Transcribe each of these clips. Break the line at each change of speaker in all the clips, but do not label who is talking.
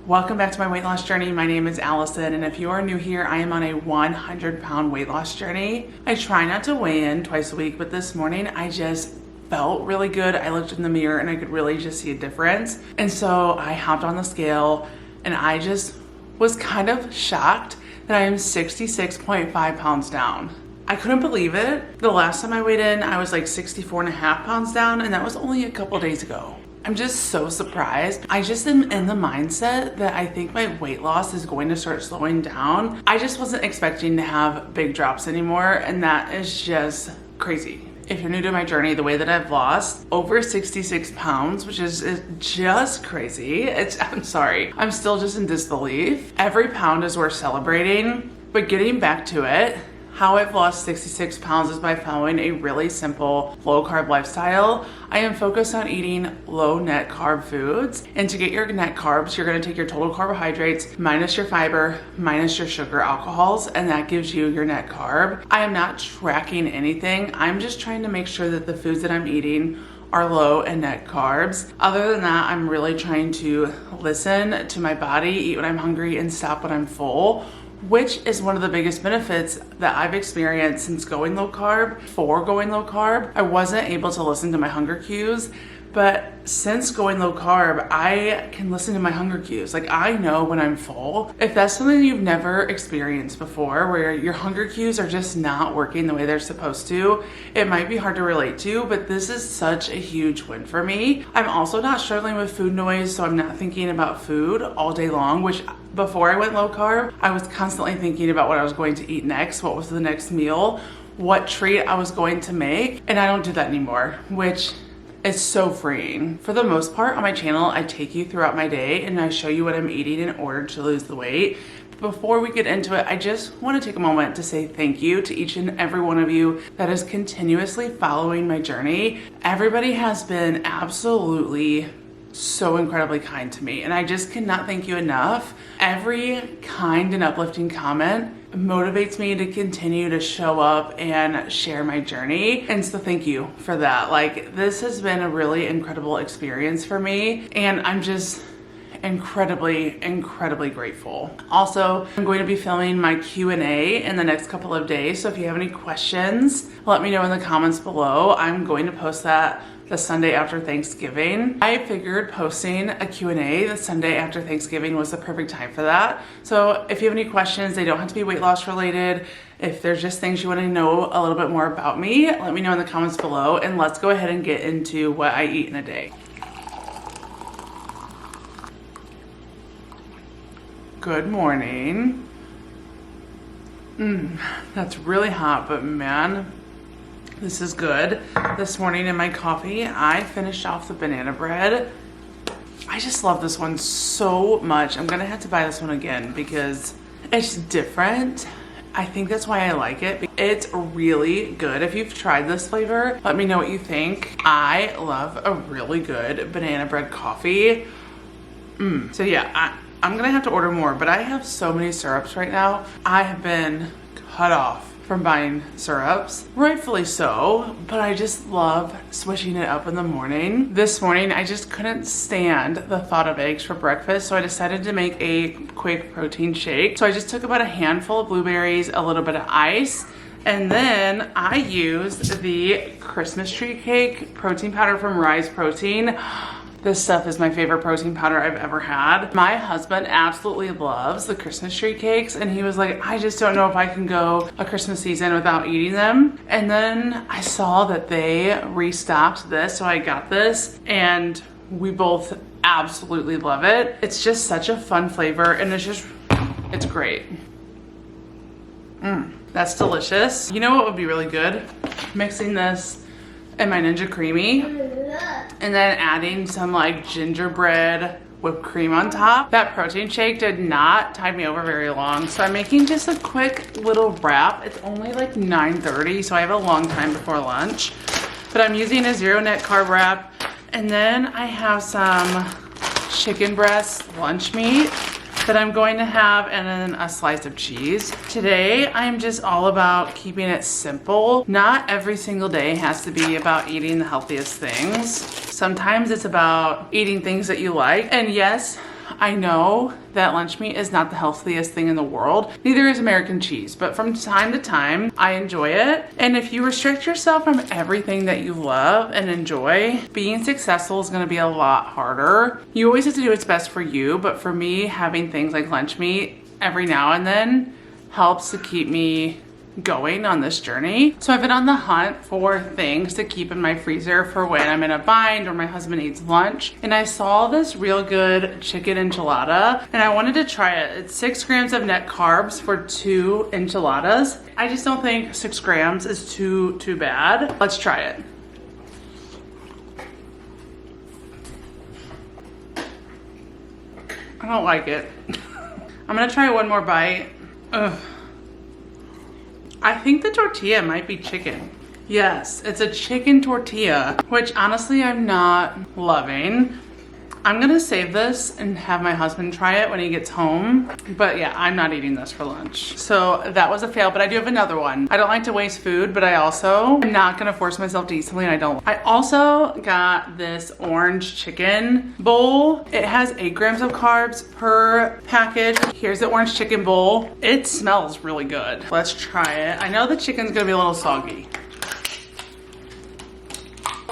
Welcome back to my weight loss journey. My name is Allison, and if you are new here, I am on a 100-pound weight loss journey. I try not to weigh in twice a week, but this morning I just felt really good. I looked in the mirror and I could really just see a difference. And so I hopped on the scale and I just was kind of shocked that I am 66.5 pounds down. I couldn't believe it. The last time I weighed in, I was like 64.5 pounds down, and that was only a couple days ago. I'm just so surprised. I just am in the mindset that I think my weight loss is going to start slowing down. I just wasn't expecting to have big drops anymore, and that is just crazy. If you're new to my journey, the way that I've lost over 66 pounds, which is just crazy. I'm sorry, I'm still just in disbelief. Every pound is worth celebrating, but getting back to it, how I've lost 66 pounds is by following a really simple low-carb lifestyle. I am focused on eating low net carb foods. And to get your net carbs, you're gonna take your total carbohydrates minus your fiber, minus your sugar alcohols, and that gives you your net carb. I am not tracking anything. I'm just trying to make sure that the foods that I'm eating are low in net carbs. Other than that, I'm really trying to listen to my body, eat when I'm hungry, and stop when I'm full, which is one of the biggest benefits that I've experienced since going low carb. Before going low carb, I wasn't able to listen to my hunger cues, but since going low carb, I can listen to my hunger cues. Like, I know when I'm full. If that's something you've never experienced before, where your hunger cues are just not working the way they're supposed to, it might be hard to relate to, but this is such a huge win for me. I'm also not struggling with food noise, so I'm not thinking about food all day long, which before I went low carb, I was constantly thinking about what I was going to eat next, what was the next meal, what treat I was going to make, and I don't do that anymore, which is so freeing. For the most part on my channel, I take you throughout my day and I show you what I'm eating in order to lose the weight. Before we get into it, I just want to take a moment to say thank you to each and every one of you that is continuously following my journey. Everybody has been absolutely so incredibly kind to me, and I just cannot thank you enough. Every kind and uplifting comment motivates me to continue to show up and share my journey, and so thank you for that. Like, this has been a really incredible experience for me, and I'm just incredibly grateful. Also, I'm going to be filming my Q&A in the next couple of days, so if you have any questions, let me know in the comments below. I'm going to post that the Sunday after Thanksgiving. I figured posting a Q&A the Sunday after Thanksgiving was the perfect time for that. So if you have any questions, they don't have to be weight loss related. If there's just things you want to know a little bit more about me, let me know in the comments below, and let's go ahead and get into what I eat in a day. Good morning. That's really hot, but man, this is good. This morning in my coffee, I finished off the banana bread. I just love this one so much. I'm gonna have to buy this one again because it's different. I think that's why I like it. It's really good. If you've tried this flavor, let me know what you think. I love a really good banana bread coffee. So yeah, I'm gonna have to order more, but I have so many syrups right now. I have been cut off from buying syrups, rightfully so, but I just love swishing it up in the morning. This morning, I just couldn't stand the thought of eggs for breakfast, so I decided to make a quick protein shake. So I just took about a handful of blueberries, a little bit of ice, and then I used the Christmas tree cake protein powder from Ryse Protein. This stuff is my favorite protein powder I've ever had. My husband absolutely loves the Christmas tree cakes, and he was like, I just don't know if I can go a Christmas season without eating them. And then I saw that they restocked this, so I got this, and we both absolutely love it. It's just such a fun flavor, and it's great. That's delicious. You know what would be really good? Mixing this in my Ninja Creamy, and then adding some like gingerbread whipped cream on top. That protein shake did not tide me over very long, so I'm making just a quick little wrap. It's only like 9:30, so I have a long time before lunch, but I'm using a 0 net carb wrap, and then I have some chicken breast lunch meat that I'm going to have, and then a slice of cheese. Today, I'm just all about keeping it simple. Not every single day has to be about eating the healthiest things. Sometimes it's about eating things that you like. And yes, I know that lunch meat is not the healthiest thing in the world. Neither is American cheese, but from time to time, I enjoy it. And if you restrict yourself from everything that you love and enjoy, being successful is gonna be a lot harder. You always have to do what's best for you, but for me, having things like lunch meat every now and then helps to keep me going on this journey. So I've been on the hunt for things to keep in my freezer for when I'm in a bind or my husband eats lunch. And I saw this real good chicken enchilada and I wanted to try it. It's 6 grams of net carbs for 2 enchiladas. I just don't think 6 grams is too bad. Let's try it. I don't like it. I'm gonna try one more bite. Ugh. I think the tortilla might be chicken. Yes, it's a chicken tortilla, which honestly I'm not loving. I'm gonna save this and have my husband try it when he gets home. But yeah, I'm not eating this for lunch. So that was a fail, but I do have another one. I don't like to waste food, but I also am not gonna force myself to eat something I don't. I also got this orange chicken bowl. It has 8 grams of carbs per package. Here's the orange chicken bowl. It smells really good. Let's try it. I know the chicken's gonna be a little soggy.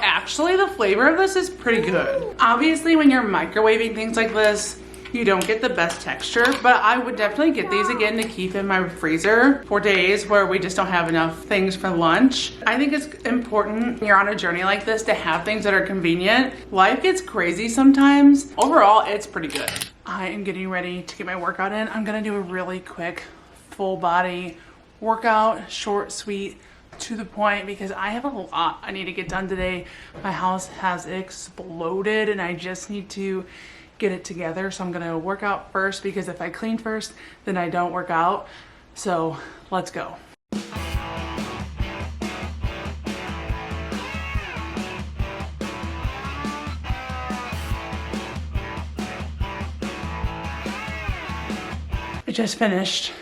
Actually, the flavor of this is pretty good. Obviously, when you're microwaving things like this, you don't get the best texture, but I would definitely get these again to keep in my freezer for days where we just don't have enough things for lunch. I think it's important when you're on a journey like this to have things that are convenient. Life gets crazy sometimes. Overall, it's pretty good. I am getting ready to get my workout in. I'm gonna do a really quick full body workout, short, sweet, to the point, because I have a lot I need to get done today. My house has exploded and I just need to get it together. So I'm gonna work out first, because if I clean first, then I don't work out. So let's go. I just finished.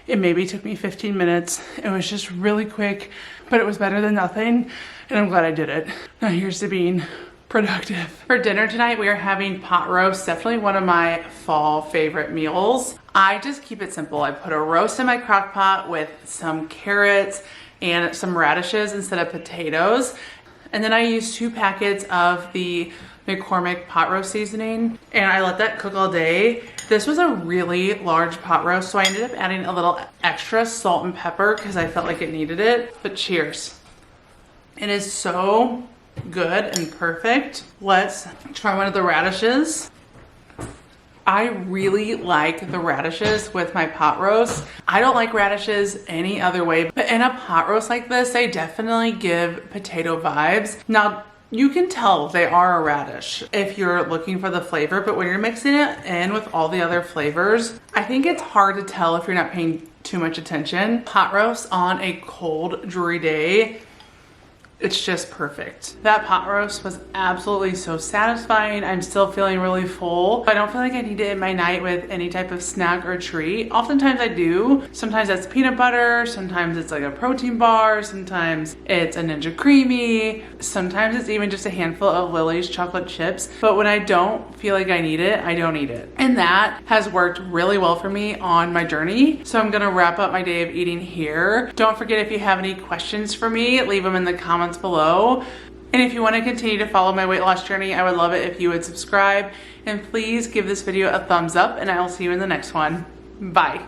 It maybe took me 15 minutes. It was just really quick, but it was better than nothing, and I'm glad I did it. Now here's to being productive. For dinner tonight, we are having pot roast, definitely one of my fall favorite meals. I just keep it simple. I put a roast in my crock pot with some carrots and some radishes instead of potatoes. And then I use 2 packets of the McCormick pot roast seasoning, and I let that cook all day. This was a really large pot roast, so I ended up adding a little extra salt and pepper because I felt like it needed it. But cheers. It is so good and perfect. Let's try one of the radishes. I really like the radishes with my pot roast. I don't like radishes any other way, but in a pot roast like this, they definitely give potato vibes. Now, you can tell they are a radish if you're looking for the flavor, but when you're mixing it in with all the other flavors, I think it's hard to tell if you're not paying too much attention. Pot roast on a cold, dreary day, it's just perfect. That pot roast was absolutely so satisfying. I'm still feeling really full. I don't feel like I need it in my night with any type of snack or treat. Oftentimes I do. Sometimes that's peanut butter, sometimes it's like a protein bar, sometimes it's a Ninja Creamy, sometimes it's even just a handful of Lily's chocolate chips. But when I don't feel like I need it, I don't eat it. And that has worked really well for me on my journey. So I'm gonna wrap up my day of eating here. Don't forget, if you have any questions for me, leave them in the comments below. And if you want to continue to follow my weight loss journey, I would love it if you would subscribe, and please give this video a thumbs up, and I will see you in the next one. Bye.